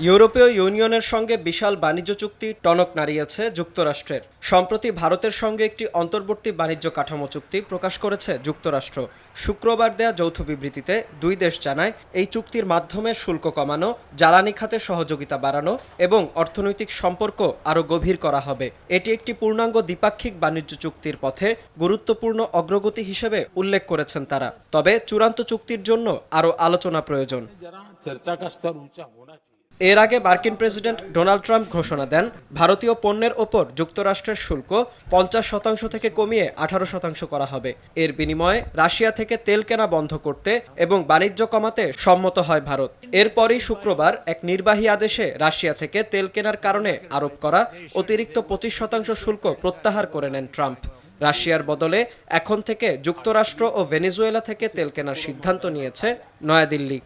ইউরোপীয় ইউনিয়নের সঙ্গে বিশাল বাণিজ্য চুক্তি টনক নাড়িয়েছে যুক্তরাষ্ট্রের। সম্প্রতি ভারতের সঙ্গে একটি অন্তর্বর্তী বাণিজ্য কাঠামো চুক্তি প্রকাশ করেছে যুক্তরাষ্ট্র। শুক্রবার দেয়া যৌথ বিবৃতিতে দুই দেশ জানায়, এই চুক্তির মাধ্যমে শুল্ক কমানো, জ্বালানি খাতে সহযোগিতা বাড়ানো এবং অর্থনৈতিক সম্পর্ক আরও গভীর করা হবে। এটি একটি পূর্ণাঙ্গ দ্বিপাক্ষিক বাণিজ্য চুক্তির পথে গুরুত্বপূর্ণ অগ্রগতি হিসেবে উল্লেখ করেছেন তারা। তবে চূড়ান্ত চুক্তির জন্য আরও আলোচনা প্রয়োজন। এর আগে মার্কিন প্রেসিডেন্ট ডোনাল্ড ট্রাম্প ঘোষণা দেন, ভারতীয় পণ্যের ওপর যুক্তরাষ্ট্রের শুল্ক 50% থেকে কমিয়ে 18% করা হবে। এর বিনিময়ে রাশিয়া থেকে তেল কেনা বন্ধ করতে এবং বাণিজ্য কমাতে সম্মত হয় ভারত। এরপরই শুক্রবার এক নির্বাহী আদেশে রাশিয়া থেকে তেল কেনার কারণে আরোপ করা অতিরিক্ত 25% শুল্ক প্রত্যাহার করে নেন ট্রাম্প। রাশিয়ার বদলে এখন থেকে যুক্তরাষ্ট্র ও ভেনেজুয়েলা থেকে তেল কেনার সিদ্ধান্ত নিয়েছে নয়াদিল্লি।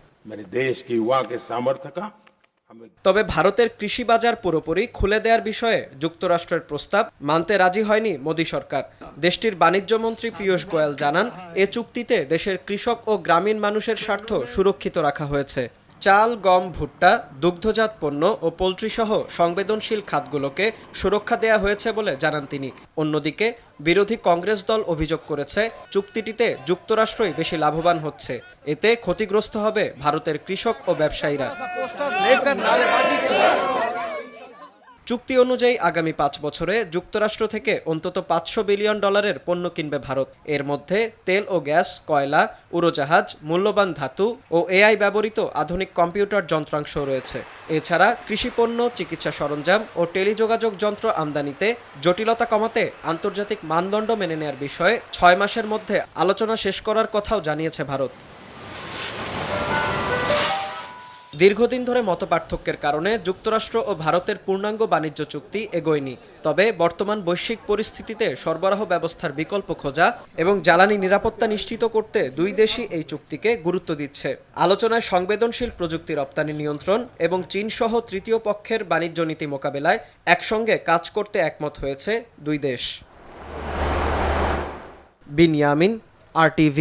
তবে ভারতের কৃষি বাজার পুরোপুরি খুলে দেওয়ার বিষয়ে যুক্তরাষ্ট্রের প্রস্তাব মানতে রাজি হয়নি মোদী সরকার। দেশটির বাণিজ্য মন্ত্রী পীযূষ গোয়েল জানান, এ চুক্তিতে দেশের কৃষক ও গ্রামীণ মানুষের স্বার্থ সুরক্ষিত রাখা হয়েছে। চাল, গম, ভুট্টা, দুগ্ধজাত পণ্য ও পোলট্রিসহ সংবেদনশীল খাতগুলোকে সুরক্ষা দেয়া হয়েছে বলে জানান তিনি। অন্যদিকে বিরোধী কংগ্রেস দল অভিযোগ করেছে, চুক্তিটিতে যুক্তরাষ্ট্রই বেশি লাভবান হচ্ছে। এতে ক্ষতিগ্রস্ত হবে ভারতের কৃষক ও ব্যবসায়ীরা। চুক্তি অনুযায়ী আগামী 5 বছরে যুক্তরাষ্ট্র থেকে অন্তত $500 বিলিয়ন পণ্য কিনবে ভারত। এর মধ্যে তেল ও গ্যাস, কয়লা, উড়োজাহাজ, মূল্যবান ধাতু ও এআই ব্যবহৃত আধুনিক কম্পিউটার যন্ত্রাংশ রয়েছে। এছাড়া কৃষিপণ্য, চিকিৎসা সরঞ্জাম ও টেলিযোগাযোগ যন্ত্র আমদানিতে জটিলতা কমাতে আন্তর্জাতিক মানদণ্ড মেনে নেওয়ার বিষয়ে 6 মাসের মধ্যে আলোচনা শেষ করার কথাও জানিয়েছে ভারত। দীর্ঘদিন ধরে মতপার্থক্যের কারণে যুক্তরাষ্ট্র ও ভারতের পূর্ণাঙ্গ বাণিজ্য চুক্তি এগোয়নি। তবে বর্তমান বৈশ্বিক পরিস্থিতিতে সরবরাহ ব্যবস্থার বিকল্প খোঁজা এবং জ্বালানি নিরাপত্তা নিশ্চিত করতে দুই দেশই এই চুক্তিকে গুরুত্ব দিচ্ছে। আলোচনায় সংবেদনশীল প্রযুক্তি রপ্তানি নিয়ন্ত্রণ এবং চীনসহ তৃতীয় পক্ষের বাণিজ্য নীতি মোকাবেলায় একসঙ্গে কাজ করতে একমত হয়েছে দুই দেশ। বিনিয়ামিন, RTV।